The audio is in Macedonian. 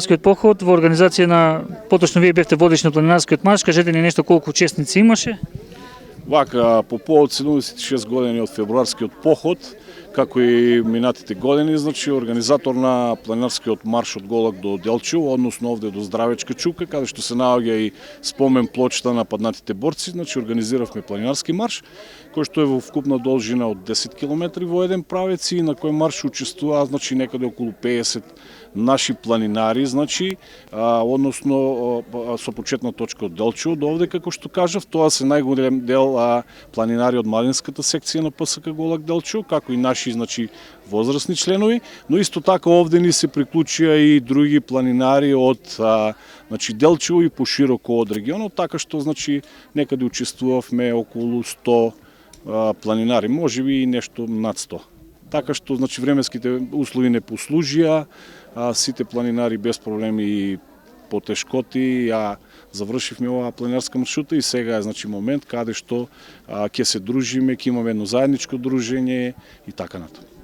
Планинарскиот поход во организација на, поточно вие бевте водич на планинарскиот марш, кажете ни нешто колку учесници имаше? Вака, по повод 76 години од февруарскиот поход, како и минатите години, значи организатор на планинарскиот марш од Голак до Делчево, односно овде до Здравечка чука, каде што се наоѓа и спомен плочта на паднатите борци, значи организиравме планинарски марш, кој што е во вкупна должина од 10 км во еден правец и на кој марш учествуваа значи некаде околу 50 наши планинари, значи односно со почетна точка од Делчево до овде, како што кажав, тоа се најголем дел планинари од младинската секција на ПСК Голак Делчево, како и наши значи возрастни членови, но исто така овде ни се приклучија и други планинари од значи Делчево и пошироко од регионот, така што значи некаде учествувавме околу 100 планинари, можеби и нешто над 100. Така што значи временските услови не послужија, сите планинари без проблеми и потешкоти, завршивме оваа планинарска маршрута и сега е значи момент каде што ќе се дружиме, ќе имаме едно заедничко дружење и така натаму.